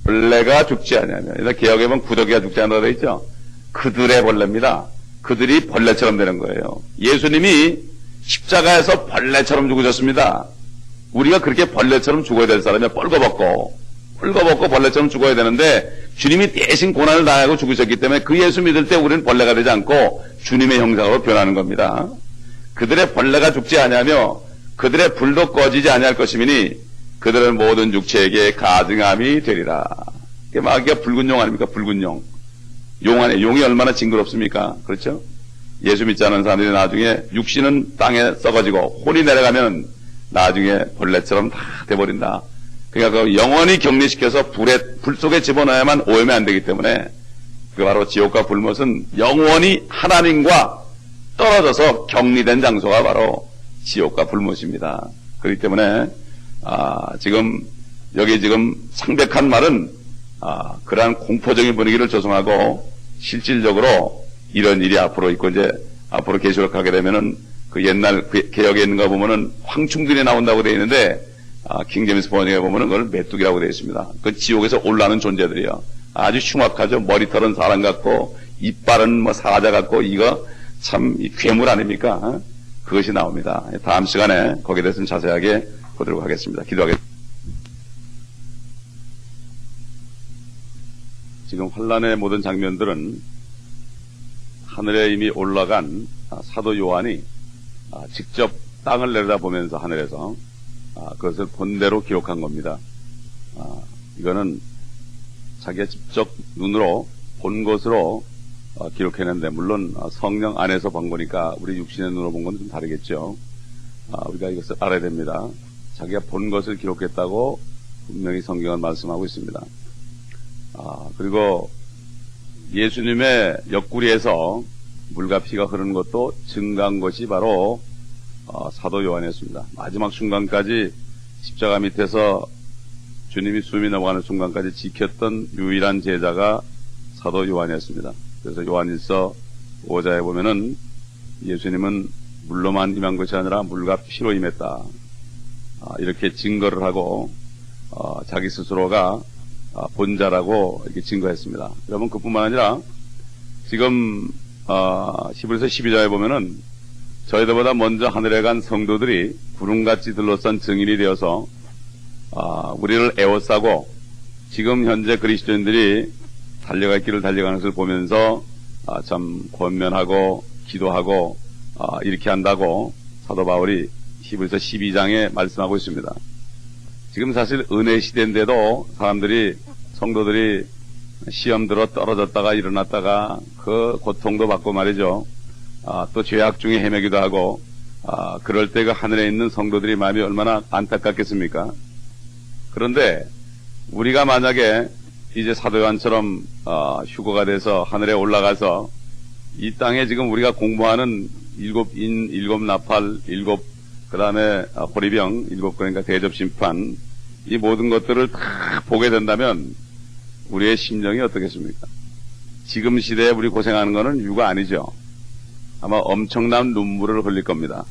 벌레가 죽지 아니하며. 개혁에 보면 구더기가 죽지 않는다고 되어 있죠. 그들의 벌레입니다. 그들이 벌레처럼 되는 거예요. 예수님이 십자가에서 벌레처럼 죽으셨습니다. 우리가 그렇게 벌레처럼 죽어야 될 사람이야. 뻘거벗고 벌레처럼 죽어야 되는데 주님이 대신 고난을 당하고 죽으셨기 때문에 그 예수 믿을 때 우리는 벌레가 되지 않고 주님의 형상으로 변하는 겁니다. 그들의 벌레가 죽지 아니하며 그들의 불도 꺼지지 아니할 것이니 그들은 모든 육체에게 가증함이 되리라. 마귀가 붉은 용 아닙니까? 붉은 용. 용 안에 용이 얼마나 징그럽습니까? 그렇죠? 예수 믿지 않은 사람들이 나중에 육신은 땅에 썩어지고 혼이 내려가면 나중에 벌레처럼 다 돼버린다. 그러니까 그 영원히 격리시켜서 불 속에 집어넣어야만 오염이 안 되기 때문에 그 바로 지옥과 불못은 영원히 하나님과 떨어져서 격리된 장소가 바로 지옥과 불못입니다. 그렇기 때문에 지금 여기 지금 상백한 말은 그러한 공포적인 분위기를 조성하고 실질적으로 이런 일이 앞으로 있고 이제 앞으로 계시록하게 되면은 그 옛날 개혁에 있는 거 보면은 황충들이 나온다고 되어 있는데 킹제임스 번역에 보면은 그걸 메뚜기라고 되어 있습니다. 그 지옥에서 올라오는 존재들이요. 아주 흉악하죠. 머리털은 사람 같고 이빨은 뭐 사자 같고 이거 참 괴물 아닙니까? 그것이 나옵니다. 다음 시간에 거기에 대해서는 자세하게 보도록 하겠습니다. 기도하겠습니다. 지금 환란의 모든 장면들은 하늘에 이미 올라간 사도 요한이 직접 땅을 내려다보면서 하늘에서 그것을 본대로 기록한 겁니다. 이거는 자기가 직접 눈으로 본 것으로 기록했는데 물론 성령 안에서 본 거니까 우리 육신의 눈으로 본 건 좀 다르겠죠. 우리가 이것을 알아야 됩니다. 자기가 본 것을 기록했다고 분명히 성경은 말씀하고 있습니다. 그리고 예수님의 옆구리에서 물과 피가 흐르는 것도 증가한 것이 바로 사도 요한이었습니다. 마지막 순간까지 십자가 밑에서 주님이 숨이 넘어가는 순간까지 지켰던 유일한 제자가 사도 요한이었습니다. 그래서 요한일서 5장에 보면은 예수님은 물로만 임한 것이 아니라 물과 피로 임했다. 이렇게 증거를 하고 자기 스스로가 본자라고 이렇게 증거했습니다. 여러분 그뿐만 아니라 지금 히브리서 12장에 보면은 저희들보다 먼저 하늘에 간 성도들이 구름같이 둘러싼 증인이 되어서 우리를 에워싸고 지금 현재 그리스도인들이 달려갈 길을 달려가는 것을 보면서 참 권면하고 기도하고 이렇게 한다고 사도 바울이 히브리서 12장에 말씀하고 있습니다. 지금 사실 은혜 시대인데도 사람들이 성도들이 시험 들어 떨어졌다가 일어났다가 그 고통도 받고 말이죠. 또 죄악 중에 헤매기도 하고 그럴 때 그 하늘에 있는 성도들이 마음이 얼마나 안타깝겠습니까? 그런데 우리가 만약에 이제 사도 요한처럼 휴거가 돼서 하늘에 올라가서 이 땅에 지금 우리가 공부하는 7인, 7나팔, 7 그다음에 호리병, 7 그러니까 대접심판 이 모든 것들을 다 보게 된다면 우리의 심정이 어떻겠습니까? 지금 시대에 우리 고생하는 거는 유가 아니죠. 아마 엄청난 눈물을 흘릴 겁니다.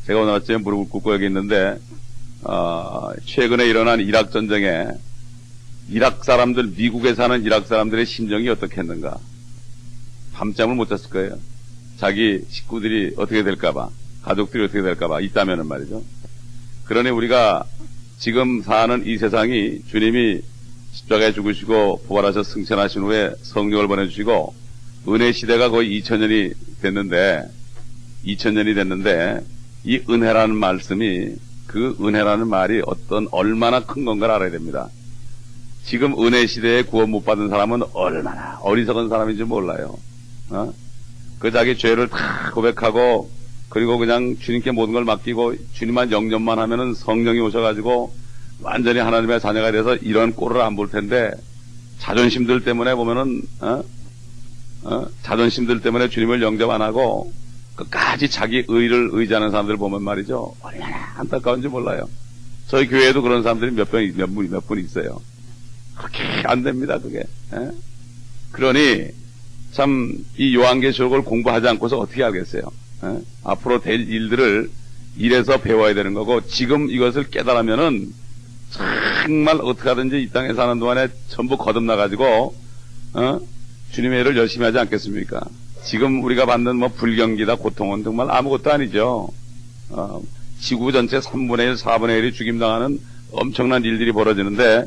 제가 오늘 아침에 무릎을 꿇고 여기 있는데 최근에 일어난 이락 전쟁에 이락 사람들, 미국에 사는 이락 사람들의 심정이 어떻겠는가? 밤잠을 못 잤을 거예요. 자기 식구들이 어떻게 될까봐, 가족들이 어떻게 될까봐 있다면은 말이죠. 그러니 우리가 지금 사는 이 세상이 주님이 십자가에 죽으시고 부활하셔 승천하신 후에 성령을 보내주시고 은혜 시대가 거의 2000년이 됐는데 이 은혜라는 말씀이 그 은혜라는 말이 얼마나 큰 건가를 알아야 됩니다. 지금 은혜 시대에 구원 못 받은 사람은 얼마나 어리석은 사람인지 몰라요. 그 자기 죄를 다 고백하고 그리고 그냥 주님께 모든 걸 맡기고 주님만 영접만 하면은 성령이 오셔가지고 완전히 하나님의 자녀가 돼서 이런 꼴을 안 볼 텐데 자존심들 때문에 보면은 자존심들 때문에 주님을 영접 안 하고 끝까지 자기 의를 의지하는 사람들 보면 말이죠. 얼마나 안타까운지 몰라요. 저희 교회에도 그런 사람들이 몇 분 있어요. 그렇게 안 됩니다, 그게. 그러니 참 이 요한계시록을 공부하지 않고서 어떻게 알겠어요? 앞으로 될 일들을 이래서 배워야 되는 거고 지금 이것을 깨달으면은 참 정말 어떻게 하든지 이 땅에 사는 동안에 전부 거듭나가지고 주님의 일을 열심히 하지 않겠습니까? 지금 우리가 받는 뭐 불경기다 고통은 정말 아무것도 아니죠. 지구 전체 3분의 1, 4분의 1이 죽임당하는 엄청난 일들이 벌어지는데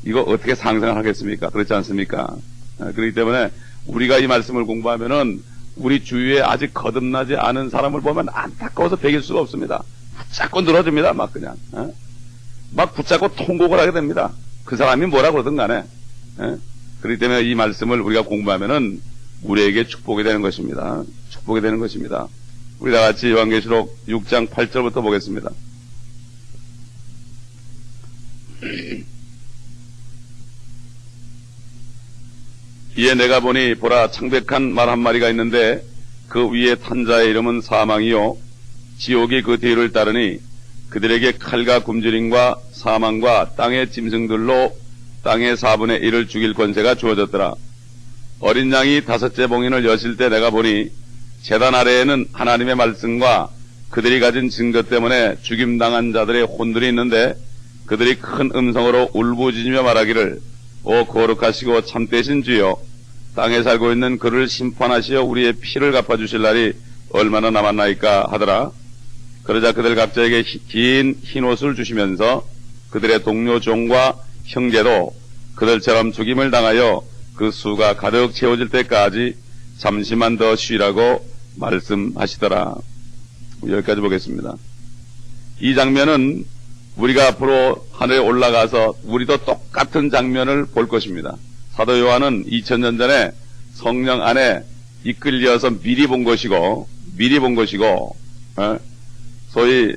이거 어떻게 상상을 하겠습니까? 그렇지 않습니까? 그렇기 때문에 우리가 이 말씀을 공부하면은 우리 주위에 아직 거듭나지 않은 사람을 보면 안타까워서 배길 수가 없습니다. 붙잡고 늘어집니다. 막 그냥 막 붙잡고 통곡을 하게 됩니다. 그 사람이 뭐라 그러든 간에. 그렇기 때문에 이 말씀을 우리가 공부하면은 우리에게 축복이 되는 것입니다. 축복이 되는 것입니다. 우리 다 같이 요한계시록 6장 8절부터 보겠습니다. 이에 내가 보니 보라 창백한 말 한 마리가 있는데 그 위에 탄 자의 이름은 사망이요 지옥이 그 뒤를 따르니 그들에게 칼과 굶주림과 사망과 땅의 짐승들로 땅의 4분의 1을 죽일 권세가 주어졌더라. 어린 양이 5째 봉인을 여실 때 내가 보니 제단 아래에는 하나님의 말씀과 그들이 가진 증거 때문에 죽임당한 자들의 혼들이 있는데 그들이 큰 음성으로 울부짖으며 말하기를 오 거룩하시고 참되신 주여 땅에 살고 있는 그를 심판하시어 우리의 피를 갚아주실 날이 얼마나 남았나이까 하더라. 그러자 그들 각자에게 긴 흰옷을 주시면서 그들의 동료 종과 형제도 그들처럼 죽임을 당하여 그 수가 가득 채워질 때까지 잠시만 더 쉬라고 말씀하시더라. 여기까지 보겠습니다. 이 장면은 우리가 앞으로 하늘에 올라가서 우리도 똑같은 장면을 볼 것입니다. 사도 요한은 2000년 전에 성령 안에 이끌려서 미리 본 것이고 소위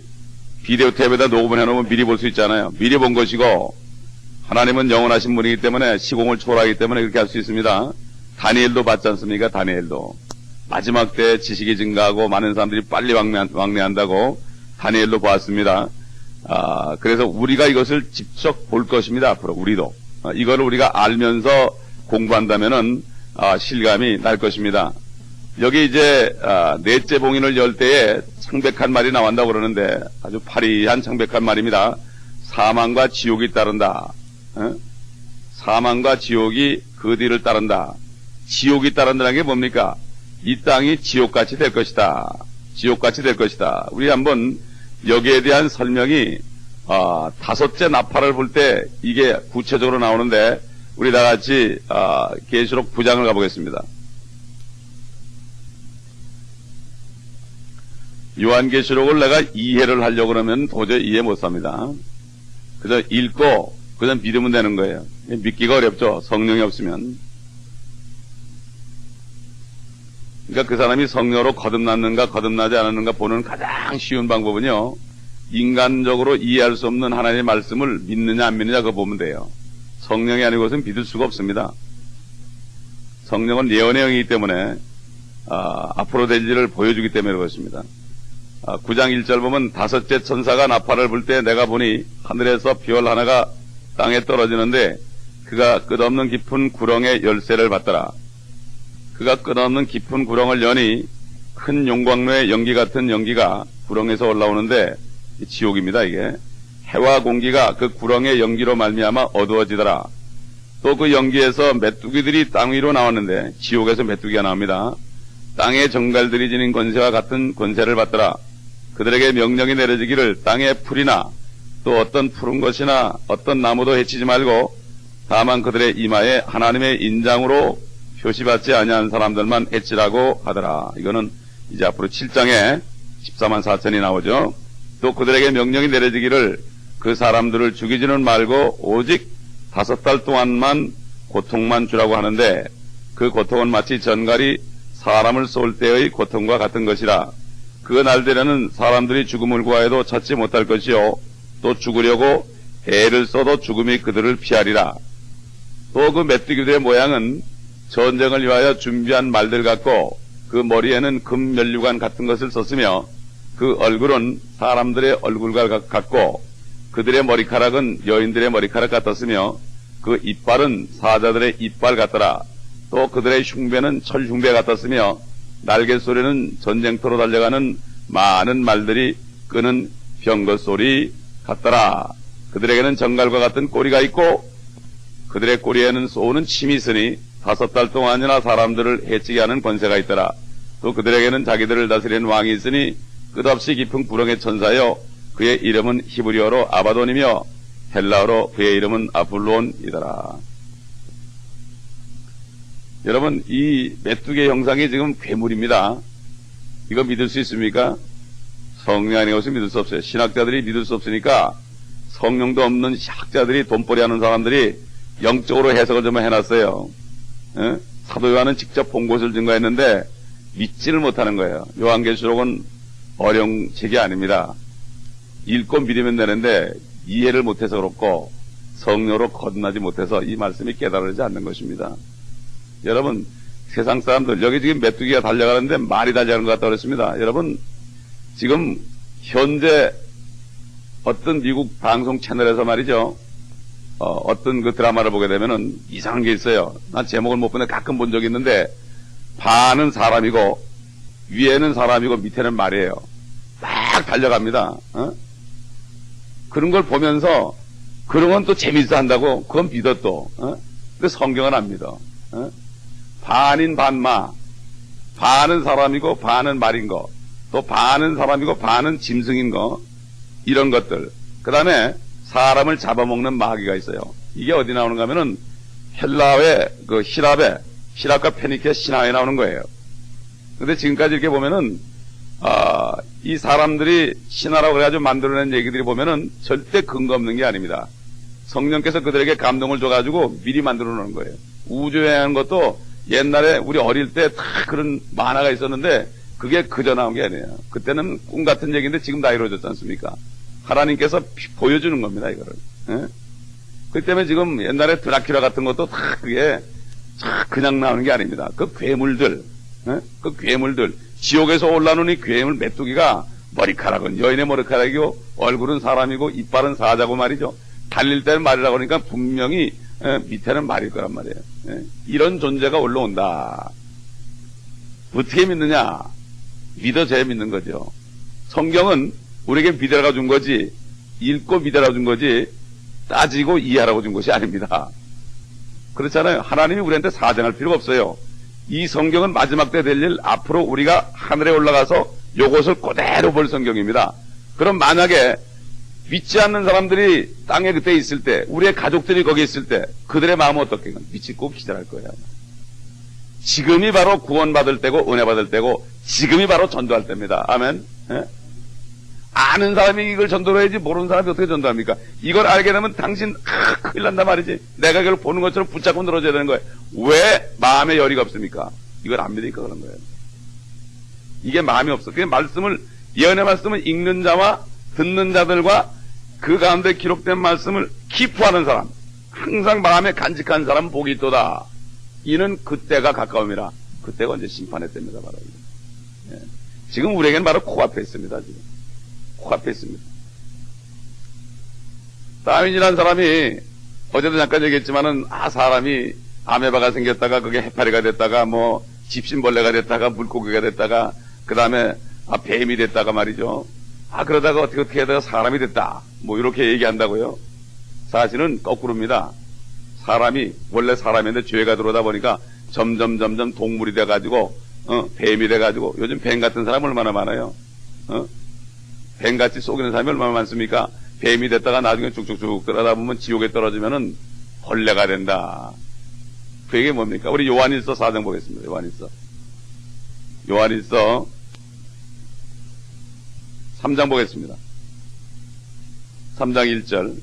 비디오 탭에다 녹음을 해놓으면 미리 볼 수 있잖아요. 미리 본 것이고 하나님은 영원하신 분이기 때문에 시공을 초월하기 때문에 그렇게 할 수 있습니다. 다니엘도 봤지 않습니까? 다니엘도 마지막 때 지식이 증가하고 많은 사람들이 빨리 왕래한다고 다니엘도 보았습니다. 그래서 우리가 이것을 직접 볼 것입니다. 앞으로 우리도 이거를 우리가 알면서 공부한다면은 실감이 날 것입니다. 여기 이제 넷째 봉인을 열 때에 창백한 말이 나온다고 그러는데 아주 파리한 창백한 말입니다. 사망과 지옥이 따른다. 사망과 지옥이 그 뒤를 따른다. 지옥이 따른다는 게 뭡니까? 이 땅이 지옥같이 될 것이다. 지옥같이 될 것이다. 우리 한번 여기에 대한 설명이 5째 나팔을 불 때 이게 구체적으로 나오는데 우리 다 같이 계시록 9장을 가보겠습니다. 요한계시록을 내가 이해를 하려고 그러면 도저히 이해 못합니다. 그저 읽고 그냥 믿으면 되는 거예요. 믿기가 어렵죠. 성령이 없으면. 그러니까 그 사람이 성령으로 거듭났는가 거듭나지 않았는가 보는 가장 쉬운 방법은요. 인간적으로 이해할 수 없는 하나님의 말씀을 믿느냐 안 믿느냐 그거 보면 돼요. 성령이 아니고서는 믿을 수가 없습니다. 성령은 예언의 영이기 때문에 앞으로 될 일을 보여주기 때문에 그렇습니다. 9장 1절 보면 5째 천사가 나팔을 불 때 내가 보니 하늘에서 별 하나가 땅에 떨어지는데 그가 끝없는 깊은 구렁의 열쇠를 받더라. 그가 끝없는 깊은 구렁을 여니 큰 용광로의 연기 같은 연기가 구렁에서 올라오는데 지옥입니다. 이게 해와 공기가 그 구렁의 연기로 말미암아 어두워지더라. 또 그 연기에서 메뚜기들이 땅 위로 나왔는데 지옥에서 메뚜기가 나옵니다. 땅의 정갈들이 지닌 권세와 같은 권세를 받더라. 그들에게 명령이 내려지기를 땅의 풀이나 또 어떤 푸른 것이나 어떤 나무도 해치지 말고 다만 그들의 이마에 하나님의 인장으로 표시받지 아니한 사람들만 해치라고 하더라. 이거는 이제 앞으로 7장에 14만 4천이 나오죠. 또 그들에게 명령이 내려지기를 그 사람들을 죽이지는 말고 오직 5달 동안만 고통만 주라고 하는데 그 고통은 마치 전갈이 사람을 쏠 때의 고통과 같은 것이라. 그 날들에는 사람들이 죽음을 구하여도 찾지 못할 것이요 또 죽으려고 애를 써도 죽음이 그들을 피하리라. 또 그 메뚜기들의 모양은 전쟁을 위하여 준비한 말들 같고 그 머리에는 금 면류관 같은 것을 썼으며 그 얼굴은 사람들의 얼굴과 같고 그들의 머리카락은 여인들의 머리카락 같았으며 그 이빨은 사자들의 이빨 같더라. 또 그들의 흉배는 철 흉배 같았으며 날개 소리는 전쟁터로 달려가는 많은 말들이 끄는 병거 소리 같더라. 그들에게는 정갈과 같은 꼬리가 있고 그들의 꼬리에는 쏘는 침이 있으니 5달 동안이나 사람들을 해치게 하는 권세가 있더라. 또 그들에게는 자기들을 다스리는 왕이 있으니 끝없이 깊은 구렁의 천사여 그의 이름은 히브리어로 아바돈이며 헬라어로 그의 이름은 아폴론이더라. 여러분, 이 메뚜기 형상이 지금 괴물입니다. 이거 믿을 수 있습니까? 성령 아닌 것을 믿을 수 없어요. 신학자들이 믿을 수 없으니까 성령도 없는 학자들이 돈벌이 하는 사람들이 영적으로 해석을 좀 해놨어요. 사도 요한은 직접 본 것을 증거했는데 믿지를 못하는 거예요. 요한계시록은 어려운 책이 아닙니다. 읽고 믿으면 되는데 이해를 못해서 그렇고 성령으로 거듭나지 못해서 이 말씀이 깨달아지지 않는 것입니다. 여러분, 세상 사람들, 여기 지금 메뚜기가 달려가는데 말이 달려가는 것 같다고 그랬습니다. 여러분, 지금 현재 어떤 미국 방송 채널에서 말이죠, 어떤 그 드라마를 보게 되면은 이상한 게 있어요. 난 제목을 못 보는데 가끔 본 적이 있는데 반은 사람이고 위에는 사람이고 밑에는 말이에요. 막 달려갑니다. 그런 걸 보면서 그런 건 또 재밌어 한다고 그건 믿어 또. 근데 성경은 안 믿어. 반인 반마, 반은 사람이고 반은 말인 거, 또 반은 사람이고 반은 짐승인 거, 이런 것들. 그 다음에 사람을 잡아먹는 마귀가 있어요. 이게 어디 나오는가 하면은 헬라의 그希腊과 페니키아 신화에 나오는 거예요. 근데 지금까지 이렇게 보면은 이 사람들이 신화라고 그래가지고 만들어낸 얘기들이 보면은 절대 근거 없는 게 아닙니다. 성령께서 그들에게 감동을 줘가지고 미리 만들어 놓은 거예요. 우주여행하는 것도 옛날에 우리 어릴 때 다 그런 만화가 있었는데 그게 그저 나온 게 아니에요. 그때는 꿈 같은 얘기인데 지금 다 이루어졌지 않습니까? 하나님께서 보여주는 겁니다, 이거를. 그렇기 때문에 지금 옛날에 드라큘라 같은 것도 다 그게 그냥 나오는 게 아닙니다. 그 괴물들, 지옥에서 올라오는 이 괴물 메뚜기가 머리카락은 여인의 머리카락이고 얼굴은 사람이고 이빨은 사자고 말이죠. 달릴 때는 말이라고 하니까 분명히 밑에는 말일 거란 말이에요. 이런 존재가 올라온다. 어떻게 믿느냐? 믿어져야 믿는 거죠. 성경은 우리에게 믿으라고 준 거지, 읽고 믿으라고 준 거지, 따지고 이해하라고 준 것이 아닙니다. 그렇잖아요. 하나님이 우리한테 사정할 필요가 없어요. 이 성경은 마지막 때 될 일, 앞으로 우리가 하늘에 올라가서 요것을 그대로 볼 성경입니다. 그럼 만약에 믿지 않는 사람들이 땅에 그때 있을 때, 우리의 가족들이 거기 있을 때, 그들의 마음은 어떻게 믿지 꼭 기절할 거예요. 지금이 바로 구원받을 때고 은혜 받을 때고 지금이 바로 전도할 때입니다. 아멘. 아는 사람이 이걸 전도를 해야지 모르는 사람이 어떻게 전도합니까? 이걸 알게 되면 당신 큰일 난단 말이지. 내가 이걸 보는 것처럼 붙잡고 늘어져야 되는 거예요. 왜 마음에 열의가 없습니까? 이걸 안 믿으니까 그런 거예요. 이게 마음이 없어. 그 말씀을, 예언의 말씀을 읽는 자와 듣는 자들과 그 가운데 기록된 말씀을 기포하는 사람, 항상 마음에 간직한 사람은 복이 있도다. 이는 그때가 가까움이라. 그때가 언제 심판의 때입니다. 바로. 지금 우리에게는 바로 코앞에 있습니다. 지금 코앞에 있습니다. 다윈이라는 사람이 어제도 잠깐 얘기했지만은 사람이 아메바가 생겼다가 그게 해파리가 됐다가 뭐 집신벌레가 됐다가 물고기가 됐다가 그 다음에 뱀이 됐다가 말이죠. 그러다가 어떻게 하다가 사람이 됐다. 뭐 이렇게 얘기한다고요. 사실은 거꾸로입니다. 사람이 원래 사람인데 죄가 들어오다 보니까 점점 동물이 돼가지고 뱀이 돼가지고 요즘 뱀 같은 사람 얼마나 많아요. 뱀같이 속이는 사람이 얼마나 많습니까? 뱀이 됐다가 나중에 쭉쭉쭉 들어가다 보면 지옥에 떨어지면은 벌레가 된다. 그 얘기 뭡니까? 우리 요한일서 4장 보겠습니다. 요한일서 3장 보겠습니다. 3장 1절.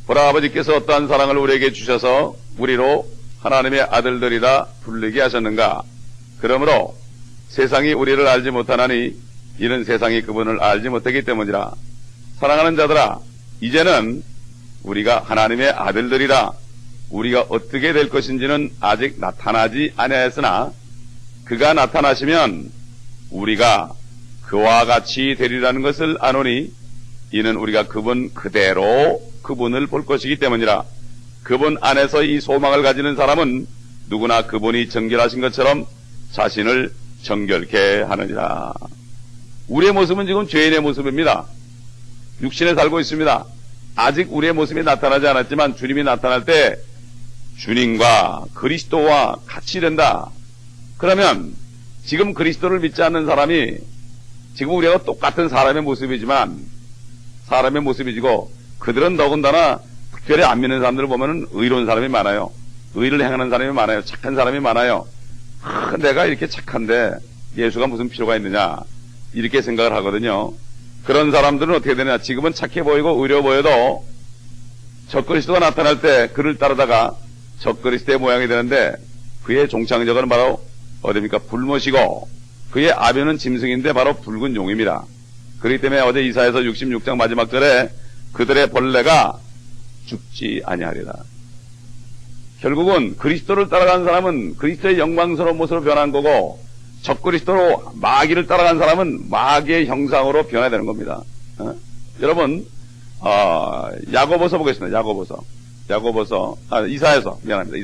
보라, 아버지께서 어떠한 사랑을 우리에게 주셔서 우리로 하나님의 아들들이라 부르게 하셨는가. 그러므로 세상이 우리를 알지 못하나니 이는 세상이 그분을 알지 못하기 때문이라. 사랑하는 자들아, 이제는 우리가 하나님의 아들들이라. 우리가 어떻게 될 것인지는 아직 나타나지 아니하였으나 그가 나타나시면 우리가 그와 같이 되리라는 것을 아노니 이는 우리가 그분 그대로 그분을 볼 것이기 때문이라. 그분 안에서 이 소망을 가지는 사람은 누구나 그분이 정결하신 것처럼 자신을 정결케 하느니라. 우리의 모습은 지금 죄인의 모습입니다. 육신에 살고 있습니다. 아직 우리의 모습이 나타나지 않았지만 주님이 나타날 때 주님과 그리스도와 같이 된다. 그러면 지금 그리스도를 믿지 않는 사람이 지금 우리가 똑같은 사람의 모습이지만 사람의 모습이지고 그들은 더군다나 특별히 안 믿는 사람들을 보면 의로운 사람이 많아요. 의를 행하는 사람이 많아요. 착한 사람이 많아요. 내가 이렇게 착한데 예수가 무슨 필요가 있느냐 이렇게 생각을 하거든요. 그런 사람들은 어떻게 되냐, 지금은 착해 보이고 의로워 보여도 적그리스도가 나타날 때 그를 따르다가 적그리스도의 모양이 되는데 그의 종착역은 바로 어디입니까? 불못이고 그의 아변은 짐승인데 바로 붉은 용입니다. 그렇기 때문에 어제 이사야서 66장 마지막 절에 그들의 벌레가 죽지 아니하리라. 결국은 그리스도를 따라간 사람은 그리스도의 영광스러운 모습으로 변한 거고 적그리스도로 마귀를 따라간 사람은 마귀의 형상으로 변해야 되는 겁니다. 여러분 야고보서 보겠습니다. 이사야서 미안합니다.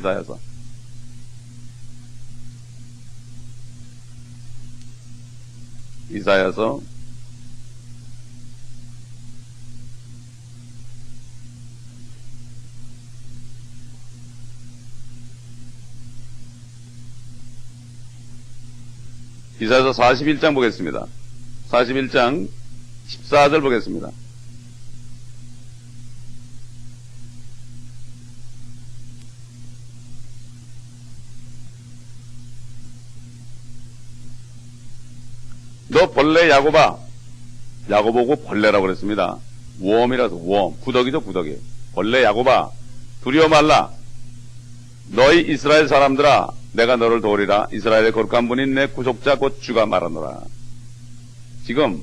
이사야서 41장 보겠습니다. 41장 14절 보겠습니다. 너 벌레 야고봐. 야고보고 벌레라고 그랬습니다. 웜이라서 웜. 구더기죠, 구더기. 벌레 야고봐. 두려워 말라. 너희 이스라엘 사람들아, 내가 너를 도우리라. 이스라엘의 거룩한 분인 내 구속자 곧 주가 말하노라. 지금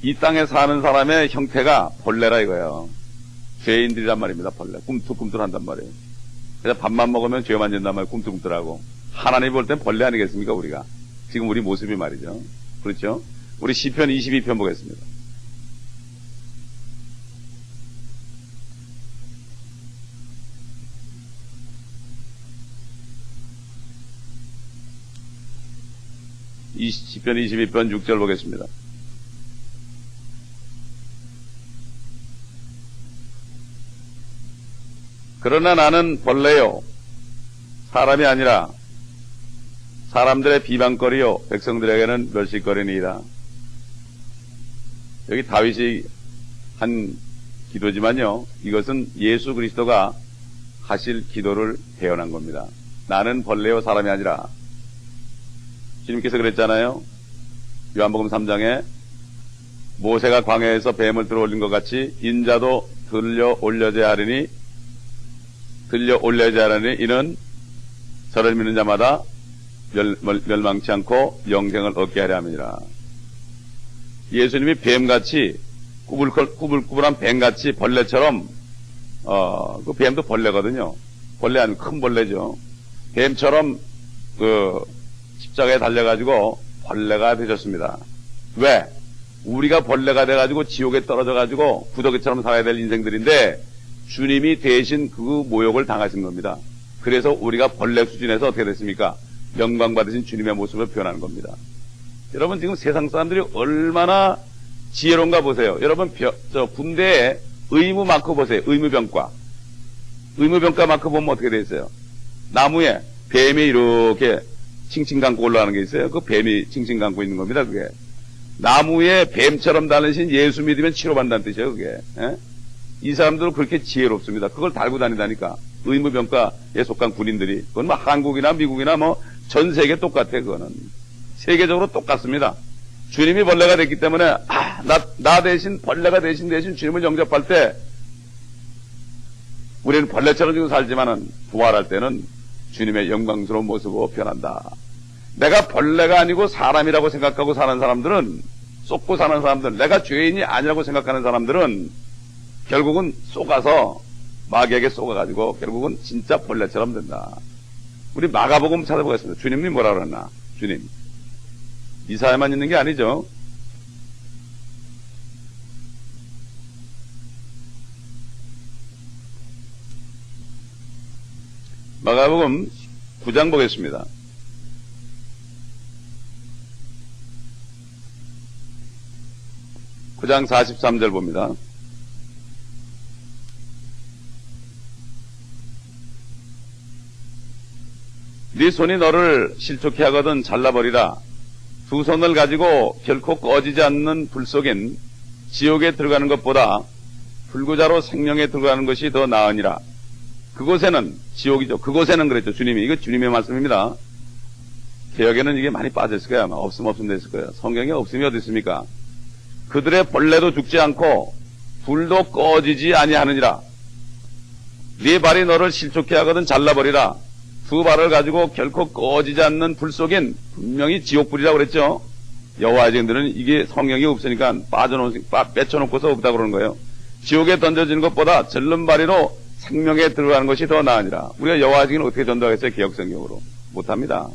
이 땅에 사는 사람의 형태가 벌레라 이거예요. 죄인들이란 말입니다. 벌레. 꿈틀꿈틀한단 말이에요. 그냥 밥만 먹으면 죄만 진단 말이에요. 꿈틀꿈틀하고. 하나님이 볼 땐 벌레 아니겠습니까, 우리가? 지금 우리 모습이 말이죠. 그렇죠? 우리 시편 22편 보겠습니다. 시편 22편 6절 보겠습니다. 그러나 나는 벌레요 사람이 아니라 사람들의 비방거리요 백성들에게는 멸시거리니이다. 여기 다윗이 한 기도지만요, 이것은 예수 그리스도가 하실 기도를 대언한 겁니다. 나는 벌레요 사람이 아니라. 주님께서 그랬잖아요. 요한복음 3장에 모세가 광야에서 뱀을 들어올린 것 같이 인자도 들려 올려져야 하리니 이는 저를 믿는 자마다 멸망치 않고 영생을 얻게 하려 함이니라. 예수님이 뱀같이 꾸불꾸불한 뱀같이 벌레처럼 그 뱀도 벌레거든요. 벌레 아니고 큰 벌레죠. 뱀처럼 십자가에 달려가지고 벌레가 되셨습니다. 왜? 우리가 벌레가 돼가지고 지옥에 떨어져가지고 구더기처럼 살아야 될 인생들인데 주님이 대신 그 모욕을 당하신 겁니다. 그래서 우리가 벌레 수준에서 어떻게 됐습니까? 영광받으신 주님의 모습을 표현하는 겁니다. 여러분 지금 세상 사람들이 얼마나 지혜로운가 보세요. 여러분 군대에 의무 마크 보세요. 의무병과 마크 보면 어떻게 돼 있어요? 나무에 뱀이 이렇게 칭칭 감고 올라가는 게 있어요. 그 뱀이 칭칭 감고 있는 겁니다. 그게 나무에 뱀처럼 다니신 예수 믿으면 치료받는다는 뜻이에요. 그게 이 사람들은 그렇게 지혜롭습니다. 그걸 달고 다니다니까. 의무병과에 속한 군인들이. 그건 뭐 한국이나 미국이나 뭐 전 세계 똑같아. 그거는 세계적으로 똑같습니다. 주님이 벌레가 됐기 때문에 나 대신 벌레가 대신 주님을 영접할 때 우리는 벌레처럼 지금 살지만은 부활할 때는 주님의 영광스러운 모습으로 변한다. 내가 벌레가 아니고 사람이라고 생각하고 사는 사람들은, 쏟고 사는 사람들, 내가 죄인이 아니라고 생각하는 사람들은 결국은 쏟아서 마귀에게 쏟아가지고 결국은 진짜 벌레처럼 된다. 우리 마가복음 찾아보겠습니다. 주님이 뭐라 그랬나? 주님. 이사야만 있는 게 아니죠. 마가복음 9장 보겠습니다. 9장 43절 봅니다. 네 손이 너를 실족해 하거든 잘라버리라. 두 손을 가지고 결코 꺼지지 않는 불 속엔 지옥에 들어가는 것보다 불구자로 생명에 들어가는 것이 더 나으니라. 그곳에는, 지옥이죠. 그곳에는 그랬죠. 주님이. 이거 주님의 말씀입니다. 개혁에는 이게 많이 빠졌을 거야. 아마 없으면 됐을 거예요. 성경에 없음이 어디 있습니까? 그들의 벌레도 죽지 않고 불도 꺼지지 아니하느니라. 네 발이 너를 실족해 하거든 잘라버리라. 두 발을 가지고 결코 꺼지지 않는 불 속엔 분명히 지옥불이라고 그랬죠. 여호와의 증인들은 이게 성경이 없으니까 빼쳐놓고서 없다고 그러는 거예요. 지옥에 던져지는 것보다 절름발이로 생명에 들어가는 것이 더 나으니라. 우리가 여호와의 증인을 어떻게 전도하겠어요? 개혁성경으로. 못합니다.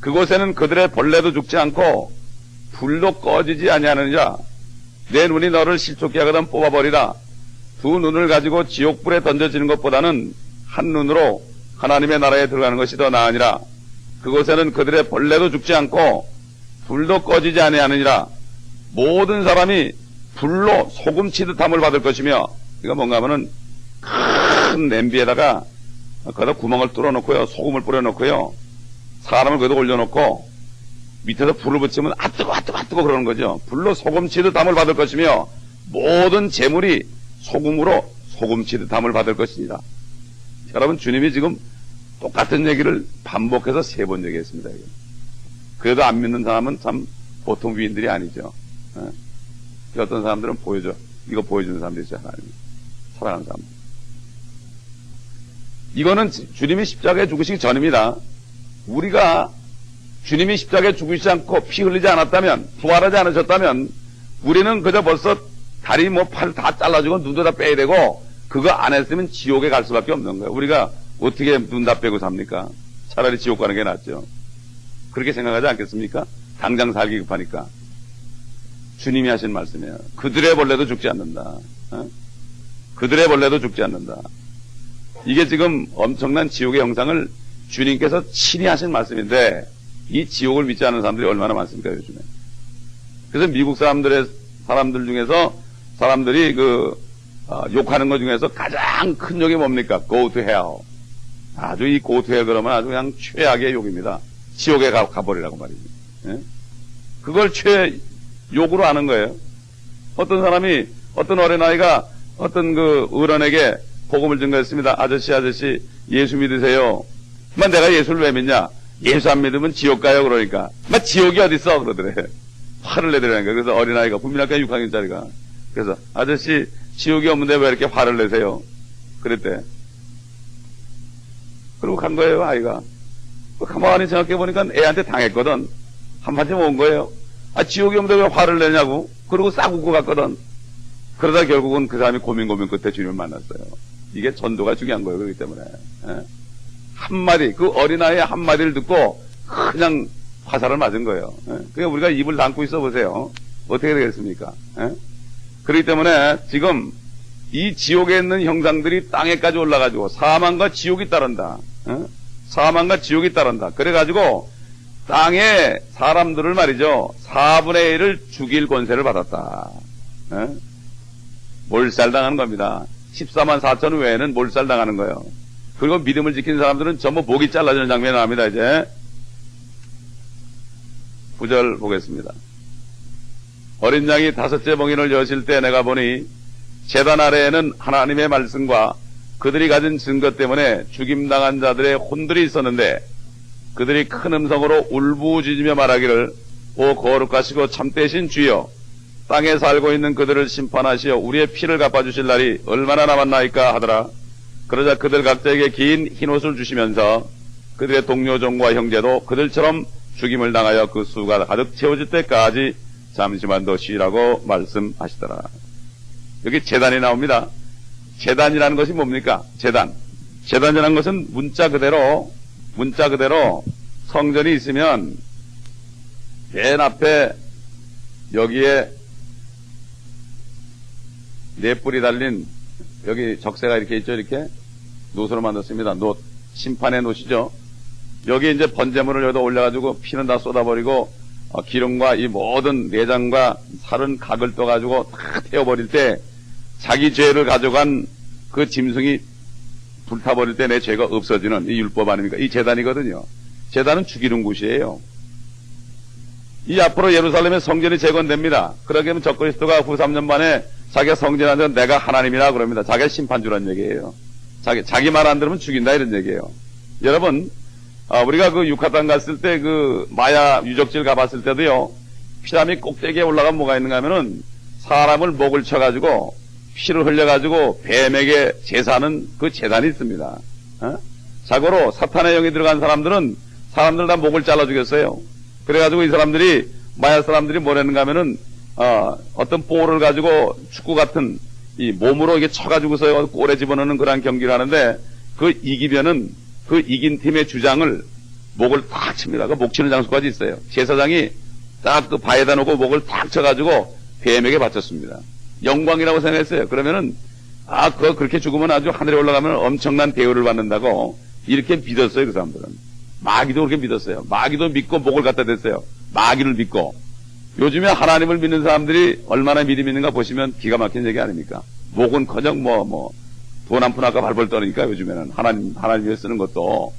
그곳에는 그들의 벌레도 죽지 않고 불도 꺼지지 아니하느니라. 내 눈이 너를 실족해 하거든 뽑아버리라. 두 눈을 가지고 지옥불에 던져지는 것보다는 한 눈으로 하나님의 나라에 들어가는 것이 더 나으니라. 그곳에는 그들의 벌레도 죽지 않고 불도 꺼지지 아니하느니라. 모든 사람이 불로 소금치듯함을 받을 것이며, 이거 뭔가 하면은 큰 냄비에다가 거기다 구멍을 뚫어놓고요, 소금을 뿌려놓고요, 사람을 거기다 올려놓고 밑에서 불을 붙이면 아 뜨거 그러는 거죠. 불로 소금치듯함을 받을 것이며 모든 재물이 소금으로 소금치듯함을 받을 것이니라. 여러분, 주님이 지금 똑같은 얘기를 반복해서 3번 얘기했습니다. 그래도 안 믿는 사람은 참 보통 위인들이 아니죠. 어떤 사람들은 이거 보여주는 사람들이 있어요. 하나님 사랑하는 사람들. 이거는 주님이 십자가에 죽으시기 전입니다. 우리가 주님이 십자가에 죽으시지 않고 피 흘리지 않았다면, 부활하지 않으셨다면 우리는 그저 벌써 다리 팔 다 잘라주고 눈도 다 빼야 되고, 그거 안 했으면 지옥에 갈 수밖에 없는 거예요. 우리가 어떻게 눈 다 빼고 삽니까? 차라리 지옥 가는 게 낫죠. 그렇게 생각하지 않겠습니까? 당장 살기 급하니까. 주님이 하신 말씀이에요. 그들의 벌레도 죽지 않는다. 그들의 벌레도 죽지 않는다. 이게 지금 엄청난 지옥의 형상을 주님께서 친히 하신 말씀인데, 이 지옥을 믿지 않는 사람들이 얼마나 많습니까, 요즘에. 그래서 미국 사람들 중에서 사람들이 욕하는 것 중에서 가장 큰 욕이 뭡니까? Go to hell. 아주 이 go to hell 그러면 아주 그냥 최악의 욕입니다. 지옥에 가버리라고 말이죠. 예? 그걸 욕으로 하는 거예요. 어떤 사람이, 어떤 어린아이가 어떤 어른에게 복음을 증거했습니다. 아저씨, 예수 믿으세요. 내가 예수를 왜 믿냐? 예수 안 믿으면 지옥 가요. 그러니까. 지옥이 어딨어? 그러더래. 화를 내더라니까. 그래서 어린아이가, 국민학교 6학년짜리가. 그래서, 아저씨, 지옥이 없는데 왜 이렇게 화를 내세요? 그랬대. 그리고 간 거예요, 아이가. 가만히 생각해보니까 애한테 당했거든. 한마디 온 거예요. 지옥이 없는데 왜 화를 내냐고. 그리고 싹 웃고 갔거든. 그러다 결국은 그 사람이 고민 끝에 주님을 만났어요. 이게 전도가 중요한 거예요. 그렇기 때문에. 한마디, 그 어린아이의 한마디를 듣고 그냥 화살을 맞은 거예요. 그러니까 우리가 입을 닫고 있어 보세요. 어떻게 되겠습니까? 그렇기 때문에 지금 이 지옥에 있는 형상들이 땅에까지 올라가지고 사망과 지옥이 따른다. 사망과 지옥이 따른다. 그래가지고 땅에 사람들을 말이죠, 4분의 1을 죽일 권세를 받았다. 몰살당하는 겁니다. 14만 4천 외에는 몰살당하는 거예요. 그리고 믿음을 지키는 사람들은 전부 목이 잘라지는 장면이 나옵니다. 이제 9절 보겠습니다. 어린 양이 5째 몽인을 여실 때 내가 보니 제단 아래에는 하나님의 말씀과 그들이 가진 증거 때문에 죽임당한 자들의 혼들이 있었는데, 그들이 큰 음성으로 울부짖으며 말하기를, 오 거룩하시고 참되신 주여, 땅에 살고 있는 그들을 심판하시어 우리의 피를 갚아주실 날이 얼마나 남았나이까 하더라. 그러자 그들 각자에게 긴 흰옷을 주시면서 그들의 동료 종과 형제도 그들처럼 죽임을 당하여 그 수가 가득 채워질 때까지 잠시만 더 쉬라고 말씀하시더라. 여기 제단이 나옵니다. 제단이라는 것이 뭡니까? 제단이라는 것은 문자 그대로 성전이 있으면 맨 앞에 여기에 네 뿔이 달린, 여기 적새가 이렇게 있죠. 이렇게 놋으로 만들었습니다. 놋, 심판의 놋이죠. 여기 이제 번제물을 여기다 올려가지고 피는 다 쏟아버리고 기름과 이 모든 내장과 살은 각을 떠가지고 다 태워버릴 때 자기 죄를 가져간 그 짐승이 불타버릴 때 내 죄가 없어지는 이 율법 아닙니까? 이 제단이거든요. 제단은 죽이는 곳이에요. 이 앞으로 예루살렘의 성전이 재건됩니다. 그러게 하면 적그리스도가 후 3년 만에 자기가 성전하면 내가 하나님이라 그럽니다. 자기가 심판주란 얘기예요. 자기 말 안 들으면 죽인다 이런 얘기예요. 여러분, 우리가 그 유카탄 갔을 때 그 마야 유적지를 가봤을 때도요, 피라미드 꼭대기에 올라가면 뭐가 있는가 하면은 사람을 목을 쳐가지고 피를 흘려가지고 뱀에게 제사하는 그 제단이 있습니다. 자고로 사탄의 영이 들어간 사람들은 사람들 다 목을 잘라 죽였어요. 그래가지고 이 사람들이, 마야 사람들이 뭐랬는가 하면은, 어떤 볼을 가지고 축구 같은 이 몸으로 이게 쳐가지고서 골에 집어넣는 그런 경기를 하는데, 그 이기면은 그 이긴 팀의 주장을 목을 탁 칩니다. 그 목 치는 장소까지 있어요. 제사장이 딱 그 바에다 놓고 목을 탁 쳐가지고 뱀에게 바쳤습니다. 영광이라고 생각했어요. 그러면은, 그거 그렇게 죽으면 아주 하늘에 올라가면 엄청난 대우를 받는다고 이렇게 믿었어요, 그 사람들은. 마귀도 그렇게 믿었어요. 마귀도 믿고 목을 갖다 댔어요. 마귀를 믿고. 요즘에 하나님을 믿는 사람들이 얼마나 믿음이 있는가 보시면 기가 막힌 얘기 아닙니까? 목은커녕 돈 한 푼 아까 발벌 떠니까 요즘에는 하나님 위해 쓰는 것도.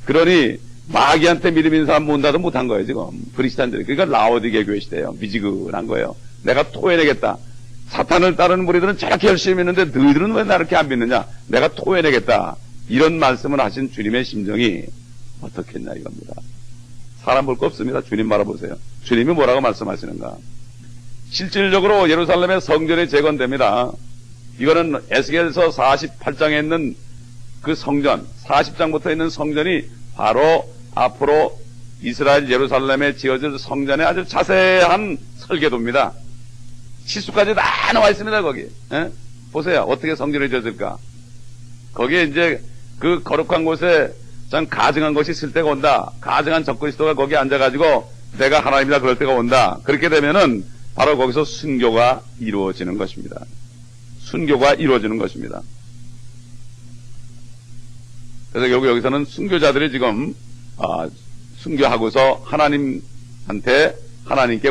그러니 마귀한테 믿음 있는 사람 모은다도 못한 거예요, 지금. 그리스도인들이. 그러니까 라오디게 교회 시대예요. 미지근한 거예요. 내가 토해내겠다. 사탄을 따르는 무리들은 저렇게 열심히 믿는데 너희들은 왜 나를 이렇게 안 믿느냐? 내가 토해내겠다. 이런 말씀을 하신 주님의 심정이 어떻겠냐 이겁니다. 사람 볼 거 없습니다. 주님 바라보세요. 주님이 뭐라고 말씀하시는가. 실질적으로 예루살렘의 성전이 재건됩니다. 이거는 에스겔서 48장에 있는 그 성전, 40장부터 있는 성전이 바로 앞으로 이스라엘 예루살렘에 지어질 성전의 아주 자세한 설계도입니다. 시수까지 다 나와 있습니다, 거기. 보세요. 어떻게 성전이 지어질까. 거기에 이제 그 거룩한 곳에 참 가증한 것이 있을 때가 온다. 가증한 적그리스도가 거기에 앉아가지고 내가 하나님이다 그럴 때가 온다. 그렇게 되면은 바로 거기서 순교가 이루어지는 것입니다. 순교가 이루어지는 것입니다. 그래서 결국 여기서는 순교자들이 지금 순교하고서 하나님께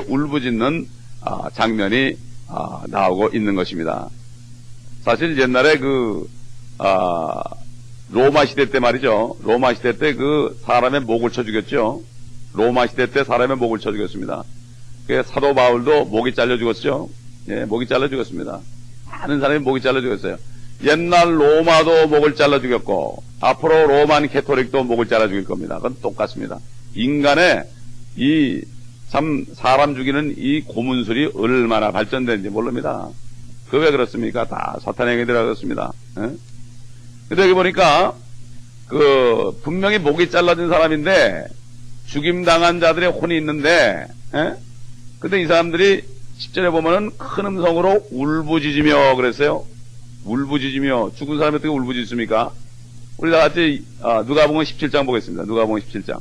울부짖는 장면이 나오고 있는 것입니다. 사실 옛날에 로마 시대 때 말이죠. 로마 시대 때 그 사람의 목을 쳐 죽였죠. 로마 시대 때 사람의 목을 쳐 죽였습니다. 그 사도 바울도 목이 잘려 죽었죠. 예, 목이 잘려 죽었습니다. 많은 사람이 목이 잘려 죽었어요. 옛날 로마도 목을 잘라 죽였고 앞으로 로만 캐토릭도 목을 잘라 죽일 겁니다. 그건 똑같습니다. 인간의 사람 죽이는 이 고문술이 얼마나 발전된지 모릅니다. 그 왜 그렇습니까? 다 사탄에게 들어갔습니다. 근데 여기 보니까 분명히 목이 잘라진 사람인데 죽임당한 자들의 혼이 있는데 근데 이 사람들이 10절에 보면은 큰 음성으로 울부짖으며 그랬어요. 울부짖으며. 죽은 사람이 어떻게 울부짖습니까? 우리 다 같이 누가복음 17장 보겠습니다. 누가복음 17장.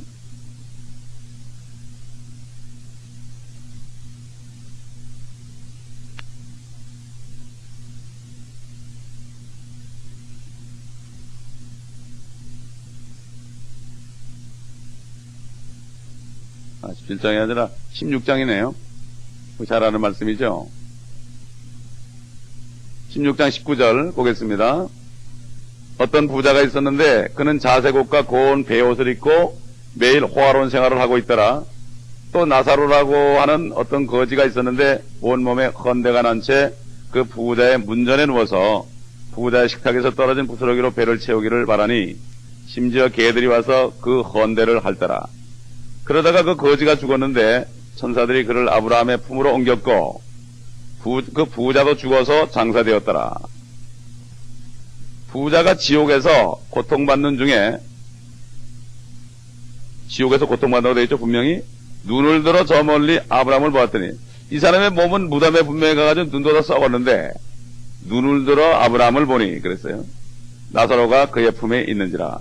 아, 17장이 아니라 16장이네요. 잘 아는 말씀이죠. 16장 19절 보겠습니다. 어떤 부자가 있었는데 그는 자색옷과 고운 베옷을 입고 매일 호화로운 생활을 하고 있더라. 또 나사로라고 하는 어떤 거지가 있었는데 온몸에 헌대가 난 채 그 부자의 문전에 누워서 부자의 식탁에서 떨어진 부스러기로 배를 채우기를 바라니 심지어 개들이 와서 그 헌대를 핥더라. 그러다가 그 거지가 죽었는데 천사들이 그를 아브라함의 품으로 옮겼고 그 부자도 죽어서 장사되었더라. 부자가 지옥에서 고통받는 중에 지옥에서 고통받는다고 되어 있죠. 분명히 눈을 들어 저 멀리 아브라함을 보았더니 이 사람의 몸은 무덤에 분명히 가가지고 눈도 다 썩었는데 눈을 들어 아브라함을 보니 그랬어요. 나사로가 그의 품에 있는지라.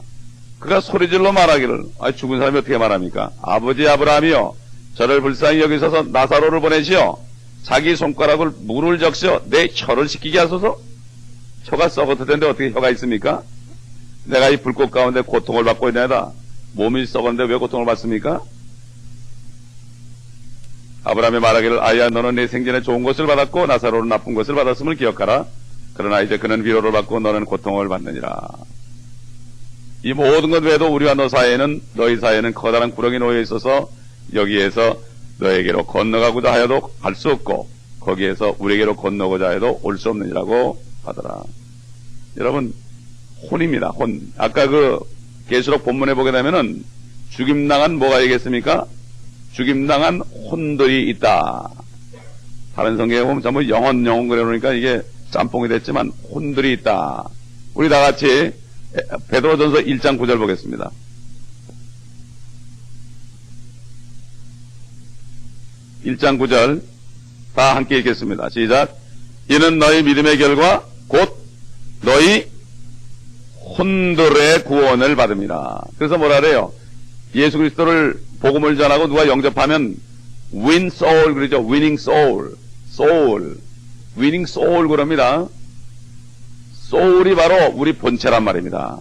그가 소리질러 말하기를 죽은 사람이 어떻게 말합니까? 아버지 아브라함이여 저를 불쌍히 여기셔서 나사로를 보내시어 자기 손가락을 물을 적셔 내 혀를 식히게 하소서. 혀가 썩었을 텐데 어떻게 혀가 있습니까? 내가 이 불꽃 가운데 고통을 받고 있나이다. 몸이 썩었는데 왜 고통을 받습니까? 아브라함이 말하기를 아야 너는 내 생전에 좋은 것을 받았고 나사로는 나쁜 것을 받았음을 기억하라. 그러나 이제 그는 위로를 받고 너는 고통을 받느니라. 이 모든 것 외에도 우리와 너희 사이에는 커다란 구렁이 놓여 있어서 여기에서 너에게로 건너가고자 하여도 갈 수 없고 거기에서 우리에게로 건너고자 해도 올 수 없느니라고 하더라. 여러분, 혼입니다. 혼. 아까 그 계시록 본문에 보게 되면은 죽임당한 뭐가 있겠습니까? 죽임당한 혼들이 있다. 다른 성경에 보면 전부 영혼 그래 놓으니까 이게 짬뽕이 됐지만 혼들이 있다. 우리 다 같이 베드로전서 1장 9절 보겠습니다. 1장 9절 다 함께 읽겠습니다. 시작. 이는 너희 믿음의 결과 곧 너희 혼들의 구원을 받음이라. 그래서 뭐라 그래요? 예수 그리스도를 복음을 전하고 누가 영접하면 win soul 그러죠. winning soul. winning soul 그럽니다. soul이 바로 우리 본체란 말입니다.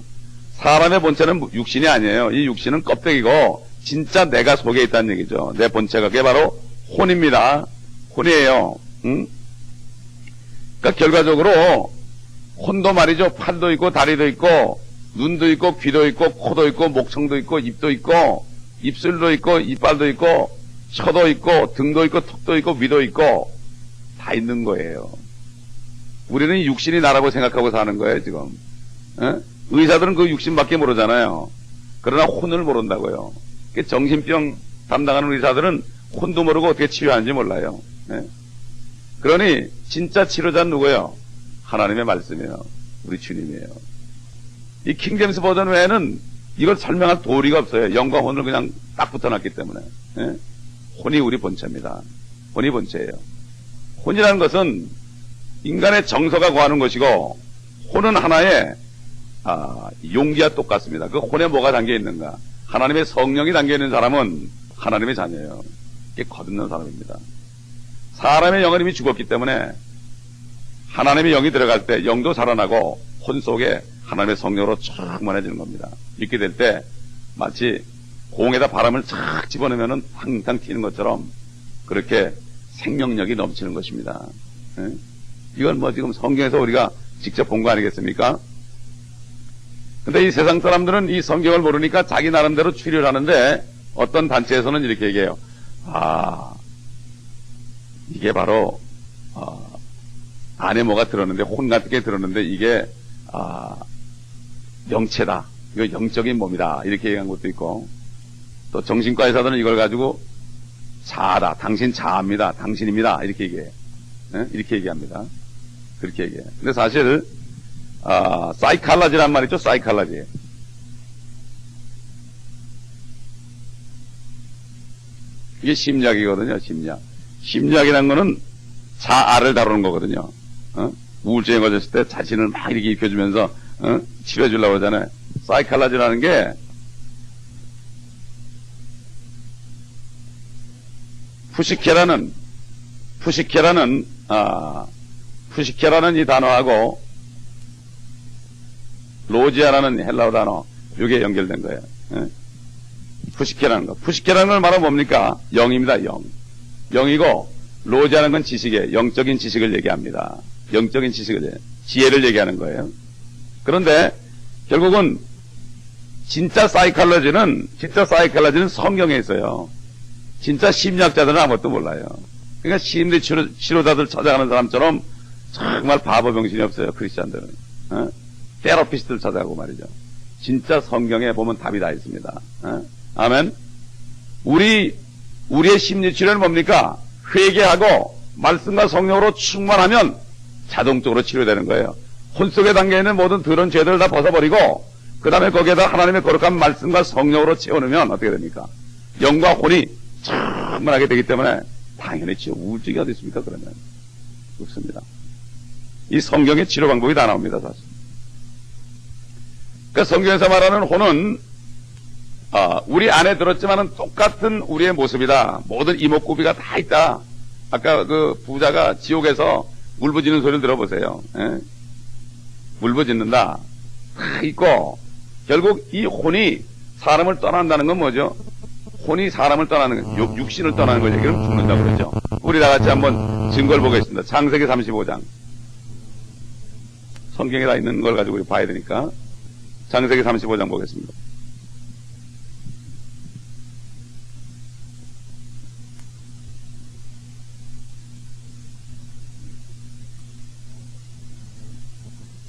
사람의 본체는 육신이 아니에요. 이 육신은 껍데기고 진짜 내가 속에 있다는 얘기죠. 내 본체가 그게 바로 혼입니다. 혼이에요. 응? 그러니까 결과적으로 혼도 말이죠. 팔도 있고 다리도 있고 눈도 있고 귀도 있고 코도 있고 목청도 있고 입도 있고 입술도 있고 이빨도 있고 혀도 있고 등도 있고 턱도 있고 위도 있고 다 있는 거예요. 우리는 육신이 나라고 생각하고 사는 거예요 지금. 에? 의사들은 그 육신밖에 모르잖아요. 그러나 혼을 모른다고요. 정신병 담당하는 의사들은 혼도 모르고 어떻게 치료하는지 몰라요. 에? 그러니 진짜 치료자는 누구예요? 하나님의 말씀이에요. 우리 주님이에요. 이 킹제임스 버전 외에는 이걸 설명할 도리가 없어요. 영과 혼을 그냥 딱 붙여놨기 때문에. 예? 혼이 우리 본체입니다. 혼이 본체예요. 혼이라는 것은 인간의 정서가 구하는 것이고 혼은 하나의 용기와 똑같습니다. 그 혼에 뭐가 담겨 있는가? 하나님의 성령이 담겨 있는 사람은 하나님의 자녀예요. 이게 거듭난 사람입니다. 사람의 영은 이미 죽었기 때문에 하나님의 영이 들어갈 때 영도 살아나고 혼 속에 하나님의 성령으로 충만해지는 겁니다. 이렇게 될 때 마치 공에다 바람을 착 집어넣으면 탕탕 튀는 것처럼 그렇게 생명력이 넘치는 것입니다. 예? 이건 뭐 지금 성경에서 우리가 직접 본 거 아니겠습니까? 근데 이 세상 사람들은 이 성경을 모르니까 자기 나름대로 추리를 하는데 어떤 단체에서는 이렇게 얘기해요. 이게 바로 안에 뭐가 들었는데 혼 같은 게 들었는데 이게 영체다. 이거 영적인 몸이다. 이렇게 얘기한 것도 있고 또 정신과 의사들은 이걸 가지고 자아다. 당신 자아입니다. 당신입니다. 이렇게 얘기해요. 네? 이렇게 얘기합니다. 그렇게 얘기해요. 근데 사실 사이칼라지란 말 있죠. 사이칼라지. 이게 심리학이거든요. 심리학이라는 거는 자아를 다루는 거거든요. 우울증에 걸렸을 때 자신을 막 이렇게 입혀주면서 치료해주려고 하잖아요. 사이칼라지라는 게 푸시케라는 이 단어하고 로지아라는 헬라어 단어 이게 연결된 거예요. 푸시케라는 거. 푸시케라는 걸 말하면 뭡니까? 영입니다. 영이고 로지아는 건 지식이에요. 영적인 지식을 얘기합니다. 영적인 지식을 지혜를 얘기하는 거예요. 그런데 결국은 진짜 사이칼라지는 성경에 있어요. 진짜 심리학자들은 아무것도 몰라요. 그러니까 심리 치료자들 찾아가는 사람처럼 정말 바보 병신이 없어요. 크리스찬들은. 테라피스트를 찾아가고 말이죠. 진짜 성경에 보면 답이 다 있습니다. 아멘. 우리의 심리 치료는 뭡니까? 회개하고 말씀과 성령으로 충만하면 자동적으로 치료되는 거예요. 혼 속에 담겨있는 모든 더러운 죄들을 다 벗어버리고 그 다음에 거기에다 하나님의 거룩한 말씀과 성령으로 채워넣으면 어떻게 됩니까? 영과 혼이 충만하게 되기 때문에 당연히 우울증이 어디 있습니까? 그러면 없습니다. 이 성경의 치료 방법이 다 나옵니다. 사실. 그러니까 성경에서 말하는 혼은 우리 안에 들었지만은 똑같은 우리의 모습이다. 모든 이목구비가 다 있다. 아까 그 부자가 지옥에서 울부짖는 소리를 들어보세요. 예? 울부짖는다. 다 있고 결국 이 혼이 사람을 떠난다는 건 뭐죠? 혼이 사람을 떠나는 거예요. 육신을 떠나는 거죠. 그럼 죽는다고 그러죠. 우리 다 같이 한번 증거를 보겠습니다. 창세기 35장. 성경에 다 있는 걸 가지고 우리 봐야 되니까. 창세기 35장 보겠습니다.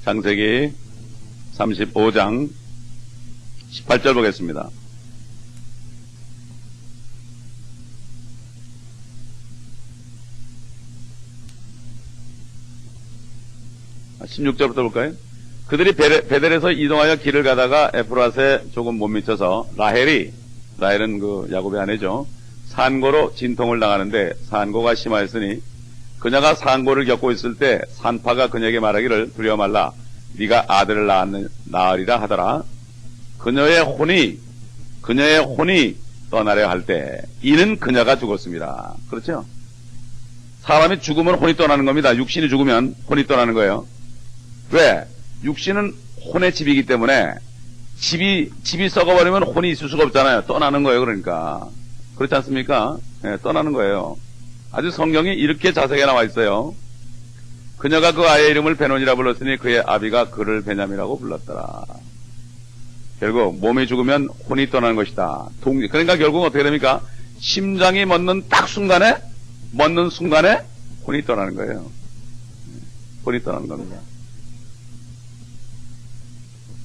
창세기 35장 18절 보겠습니다. 16절부터 볼까요? 그들이 베델에서 이동하여 길을 가다가 에프рат에 조금 못 미쳐서 라헬은 그 야곱의 아내죠. 산고로 진통을 당하는데 산고가 심하였으니 그녀가 산고를 겪고 있을 때 산파가 그녀에게 말하기를 두려워 말라. 네가 아들을 낳으리라 하더라. 그녀의 혼이 떠나려 할 때 이는 그녀가 죽었습니다. 그렇죠? 사람이 죽으면 혼이 떠나는 겁니다. 육신이 죽으면 혼이 떠나는 거예요. 왜? 육신은 혼의 집이기 때문에 집이 썩어버리면 혼이 있을 수가 없잖아요. 떠나는 거예요. 그러니까 그렇지 않습니까? 네, 떠나는 거예요. 아주 성경이 이렇게 자세하게 나와 있어요. 그녀가 그 아이의 이름을 베논이라 불렀으니 그의 아비가 그를 베냐미라고 불렀더라. 결국 몸이 죽으면 혼이 떠나는 것이다. 그러니까 결국 어떻게 됩니까? 심장이 멎는 순간에 혼이 떠나는 거예요. 혼이 떠나는 겁니다.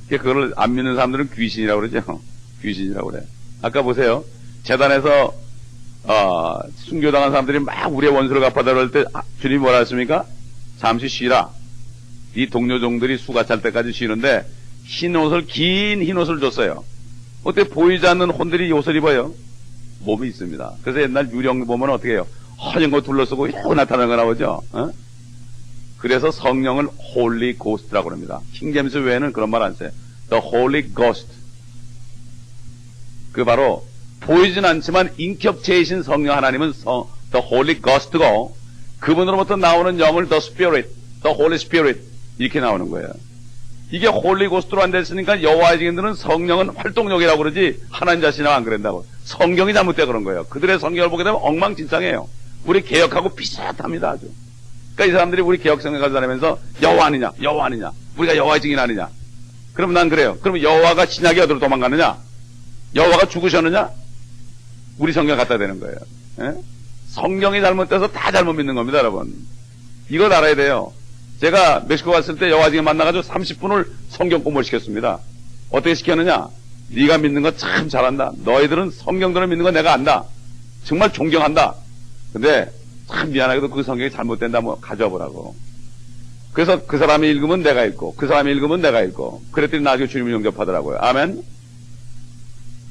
그걸 안 믿는 사람들은 귀신이라고 그러죠. 귀신이라고 그래. 아까 보세요. 재단에서 순교당한 사람들이 막 우리의 원수를 갚아달라 할 때 주님이 뭐라 했습니까? 잠시 쉬라. 이 동료종들이 수가 찰 때까지 쉬는데 긴 흰옷을 줬어요. 어떻게 보이지 않는 혼들이 이 옷을 입어요? 몸이 있습니다. 그래서 옛날 유령 보면 어떻게 해요? 허연 거 둘러쓰고 요 나타나는 거 나오죠. 그래서 성령을 Holy Ghost라고 합니다. 킹제임스 외에는 그런 말 안 써요. The Holy Ghost. 그 바로 보이진 않지만 인격체이신 성령 하나님은 The Holy Ghost고 그분으로부터 나오는 영을 The Spirit, The Holy Spirit 이렇게 나오는 거예요. 이게 Holy Ghost로 안 됐으니까 여호와의 증인들은 성령은 활동력이라고 그러지 하나님 자신은 안 그런다고. 성경이 잘못돼 그런 거예요. 그들의 성경을 보게 되면 엉망진창이에요. 우리 개혁하고 비슷합니다 아주. 그러니까 이 사람들이 우리 개혁성경 가지고 다니면서 여호와 아니냐 우리가 여호와의 증인 아니냐. 그럼 난 그래요. 그럼 여호와가 신약이 어디로 도망가느냐? 여호와가 죽으셨느냐? 우리 성경 갖다 대는 거예요. 예? 성경이 잘못돼서 다 잘못 믿는 겁니다 여러분. 이걸 알아야 돼요. 제가 멕시코 갔을 때 여호와 증인 만나가지고 30분을 성경 공부를 시켰습니다. 어떻게 시켰느냐? 네가 믿는 거 참 잘한다. 너희들은 성경대로 믿는 거 내가 안다. 정말 존경한다. 근데 참 미안하게도 그 성경이 잘못된다 뭐 가져와 보라고. 그래서 그 사람이 읽으면 내가 읽고 그 사람이 읽으면 내가 읽고 그랬더니 나중에 주님을 영접하더라고요. 아멘.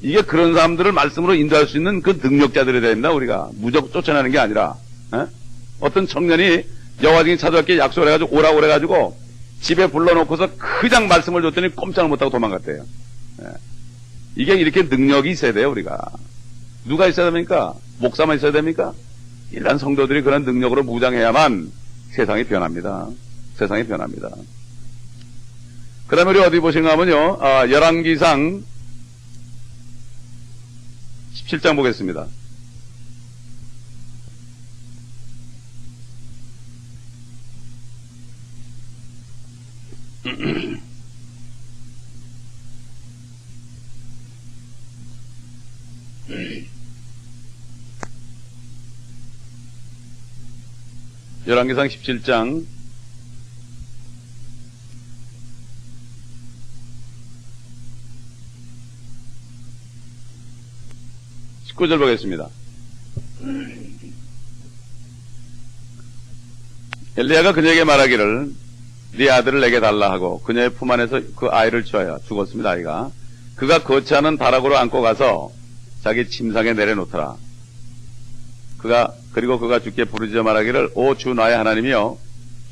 이게 그런 사람들을 말씀으로 인도할 수 있는 그 능력자들이 됩니다. 우리가 무조건 쫓아내는 게 아니라 어떤 청년이 여호와 증인 찾아뵙게 약속을 해가지고 오라고 그래가지고 집에 불러놓고서 그냥 말씀을 줬더니 꼼짝을 못하고 도망갔대요. 이게 이렇게 능력이 있어야 돼요. 우리가 누가 있어야 됩니까? 목사만 있어야 됩니까? 일반 성도들이 그런 능력으로 무장해야만 세상이 변합니다. 세상이 변합니다. 그 다음에 우리 어디 보신가 하면요. 열왕기상 17장 보겠습니다. 열왕기상 17장 19절 보겠습니다. 엘리야가 그녀에게 말하기를 네 아들을 내게 달라 하고 그녀의 품 안에서 그 아이를 취하여 죽었습니다. 아이가 그가 거치하는 다락으로 안고 가서 자기 침상에 내려놓더라. 그리고 그가 주께 부르짖어 말하기를 오 주 나의 하나님이여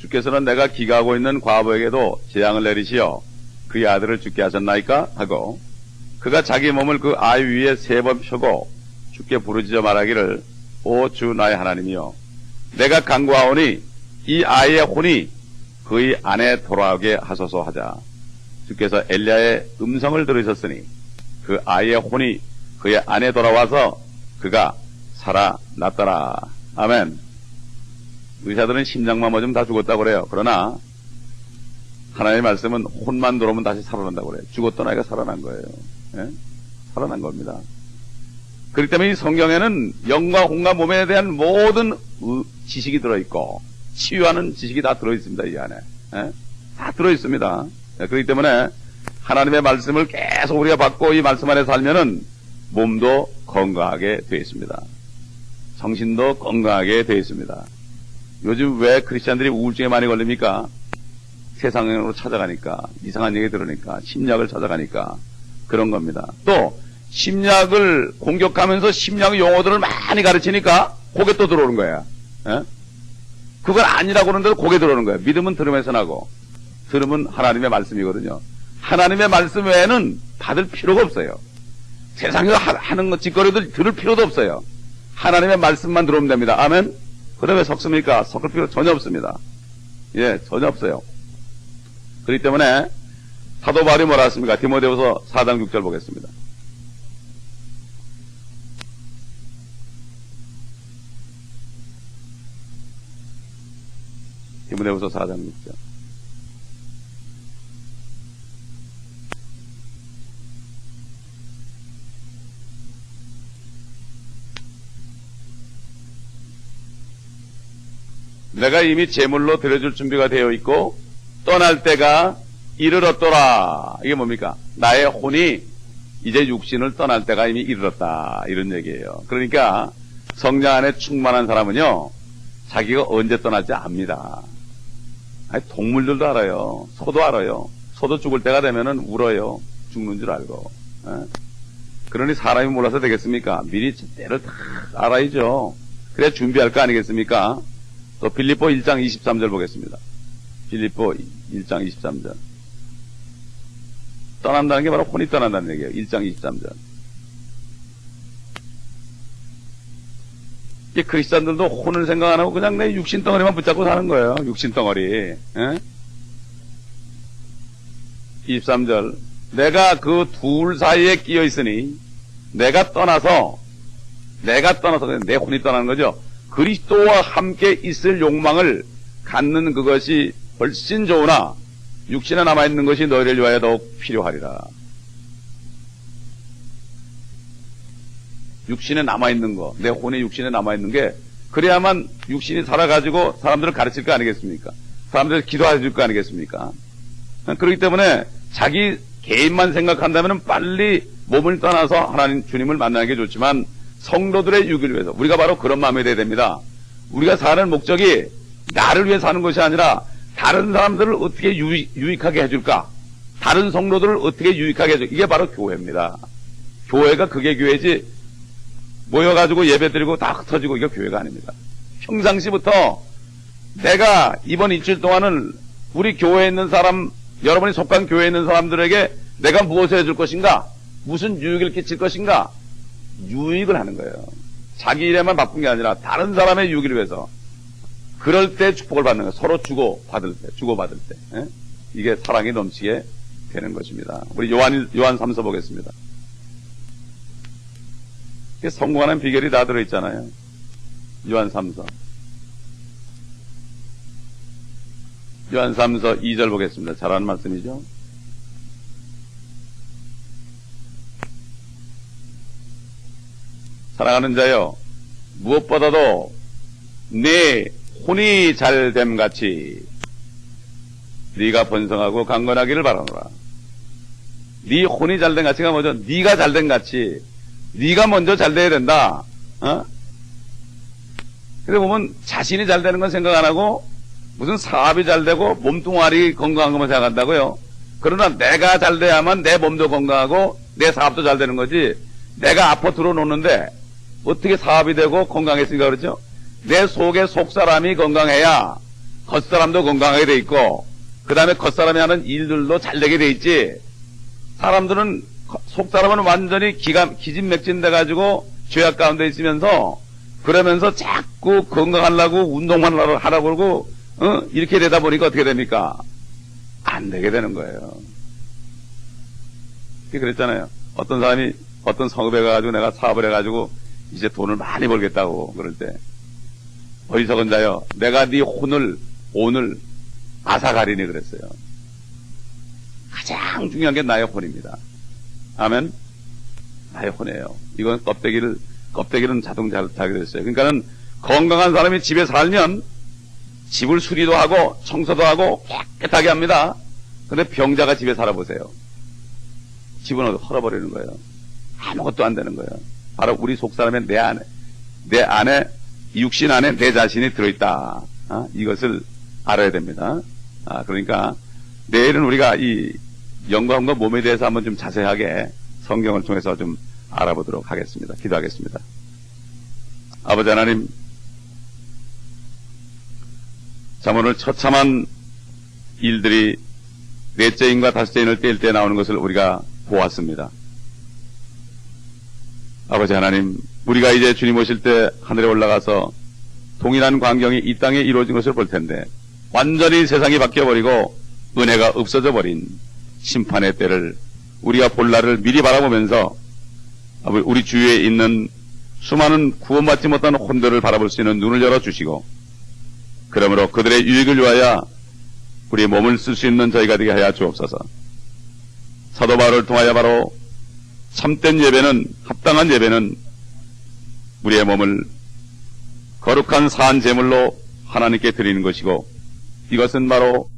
주께서는 내가 기가하고 있는 과부에게도 재앙을 내리시어 그의 아들을 죽게 하셨나이까 하고 그가 자기 몸을 그 아이 위에 3번 펴고 주께 부르짖어 말하기를 오 주 나의 하나님이여 내가 간구하오니 이 아이의 혼이 그의 안에 돌아오게 하소서 하자. 주께서 엘리야의 음성을 들으셨으니 그 아이의 혼이 그의 안에 돌아와서 그가 살아났더라. 아멘. 의사들은 심장만 멎으면 다 죽었다고 그래요. 그러나 하나님의 말씀은 혼만 들어오면 다시 살아난다고 그래요. 죽었던 아이가 살아난 거예요. 예? 살아난 겁니다. 그렇기 때문에 이 성경에는 영과 혼과 몸에 대한 모든 지식이 들어있고 치유하는 지식이 다 들어있습니다. 이 안에. 예? 다 들어있습니다. 예, 그렇기 때문에 하나님의 말씀을 계속 우리가 받고 이 말씀 안에 살면은 몸도 건강하게 되어 있습니다. 정신도 건강하게 되어 있습니다. 요즘 왜 크리스찬들이 우울증에 많이 걸립니까? 세상으로 찾아가니까, 이상한 얘기 들으니까, 심리학을 찾아가니까 그런 겁니다. 또 심리학을 공격하면서 심리학 용어들을 많이 가르치니까 고개 또 들어오는 거야. 예? 그건 아니라고 그러는데도 고개 들어오는 거예요. 믿음은 들음에서 나고 들음은 하나님의 말씀이거든요. 하나님의 말씀 외에는 받을 필요가 없어요. 세상에서 하는 짓거리들 들을 필요도 없어요. 하나님의 말씀만 들어오면 됩니다. 아멘. 그래 왜 섞습니까? 섞을 필요 전혀 없습니다. 예, 전혀 없어요. 그렇기 때문에 사도 바울이 뭐라 했습니까? 디모데후서 4장 6절 보겠습니다. 디모데후서 4장 6절. 내가 이미 제물로 드려줄 준비가 되어 있고 떠날 때가 이르렀더라. 이게 뭡니까? 나의 혼이 이제 육신을 떠날 때가 이미 이르렀다. 이런 얘기예요. 그러니까 성령 안에 충만한 사람은요, 자기가 언제 떠날지 압니다. 아니, 동물들도 알아요. 소도 알아요. 소도 죽을 때가 되면은 울어요. 죽는 줄 알고. 에? 그러니 사람이 몰라서 되겠습니까? 미리 때를 다 알아야죠. 그래야 준비할 거 아니겠습니까? 또 빌립보 1장 23절 보겠습니다. 빌립보 1장 23절. 떠난다는 게 바로 혼이 떠난다는 얘기예요. 1장 23절. 이 크리스찬들도 혼을 생각 안 하고 그냥 내 육신 덩어리만 붙잡고 사는 거예요. 육신 덩어리. 에? 23절. 내가 그 둘 사이에 끼어 있으니 내가 떠나서 내 혼이 떠나는 거죠. 그리스도와 함께 있을 욕망을 갖는 그것이 훨씬 좋으나 육신에 남아있는 것이 너희를 위하여 더욱 필요하리라. 육신에 남아있는 거, 내 혼의 육신에 남아있는 게 그래야만 육신이 살아가지고 사람들을 가르칠 거 아니겠습니까? 사람들을 기도해 줄 거 아니겠습니까? 그렇기 때문에 자기 개인만 생각한다면 빨리 몸을 떠나서 하나님 주님을 만나는 게 좋지만 성도들의 유기를 위해서 우리가 바로 그런 마음이 돼야 됩니다. 우리가 사는 목적이 나를 위해 사는 것이 아니라 다른 사람들을 어떻게 유익하게 해줄까? 다른 성도들을 어떻게 유익하게 해줄까? 이게 바로 교회입니다. 교회가 그게 교회지 모여가지고 예배드리고 다 흩어지고 이게 교회가 아닙니다. 평상시부터 내가 이번 일주일 동안은 우리 교회에 있는 사람, 여러분이 속한 교회에 있는 사람들에게 내가 무엇을 해줄 것인가? 무슨 유익을 끼칠 것인가? 유익을 하는 거예요. 자기 일에만 바쁜 게 아니라 다른 사람의 유익을 위해서. 그럴 때 축복을 받는 거예요. 서로 주고받을 때. 예? 이게 사랑이 넘치게 되는 것입니다. 우리 요한 3서 보겠습니다. 이게 성공하는 비결이 다 들어있잖아요. 요한 3서. 요한 3서 2절 보겠습니다. 잘하는 말씀이죠. 사랑하는 자여, 무엇보다도 네 혼이 잘됨 같이 네가 번성하고 강건하기를 바라노라. 네 혼이 잘된 가치가 뭐죠? 네가 잘된 같이 네가 먼저 잘돼야 된다. 근데 보면 자신이 잘되는 건 생각 안 하고 무슨 사업이 잘되고 몸뚱아리 건강한 것만 생각한다고요. 그러나 내가 잘돼야만 내 몸도 건강하고 내 사업도 잘되는 거지. 내가 아파 들어놓는데 어떻게 사업이 되고 건강했으니까 그렇죠? 내 속에 속사람이 건강해야 겉사람도 건강하게 돼 있고 그 다음에 겉사람이 하는 일들도 잘되게 돼 있지. 사람들은 속사람은 완전히 기진맥진 돼가지고 죄악 가운데 있으면서 그러면서 자꾸 건강하려고 운동만 하라고 그러고 이렇게 되다 보니까 어떻게 됩니까? 안 되게 되는 거예요. 그랬잖아요. 어떤 사람이 어떤 성읍에 가가지고 내가 사업을 해가지고 이제 돈을 많이 벌겠다고 그럴 때 어리석은 자여 내가 네 혼을 오늘 앗아가리니 그랬어요. 가장 중요한 게 나의 혼입니다. 아멘. 나의 혼이에요. 이건 껍데기는 자동 잘 그랬어요. 그러니까는 건강한 사람이 집에 살면 집을 수리도 하고 청소도 하고 깨끗하게 합니다. 근데 병자가 집에 살아보세요. 집은 헐어버리는 거예요. 아무것도 안 되는 거예요. 바로 우리 속 사람의 내 안에 육신 안에 내 자신이 들어있다. 이것을 알아야 됩니다. 그러니까 내일은 우리가 이 영광과 몸에 대해서 한번 좀 자세하게 성경을 통해서 좀 알아보도록 하겠습니다. 기도하겠습니다. 아버지 하나님, 참 오늘 처참한 일들이 넷째 인과 다섯째 인을 뗄 때 나오는 것을 우리가 보았습니다. 아버지 하나님, 우리가 이제 주님 오실 때 하늘에 올라가서 동일한 광경이 이 땅에 이루어진 것을 볼 텐데 완전히 세상이 바뀌어버리고 은혜가 없어져 버린 심판의 때를 우리가 볼 날을 미리 바라보면서 우리 주위에 있는 수많은 구원받지 못한 혼들을 바라볼 수 있는 눈을 열어주시고 그러므로 그들의 유익을 위하여 우리의 몸을 쓸 수 있는 저희가 되게 하여 주옵소서. 사도 바울을 통하여 바로 참된 예배는, 합당한 예배는 우리의 몸을 거룩한 산 제물로 하나님께 드리는 것이고 이것은 바로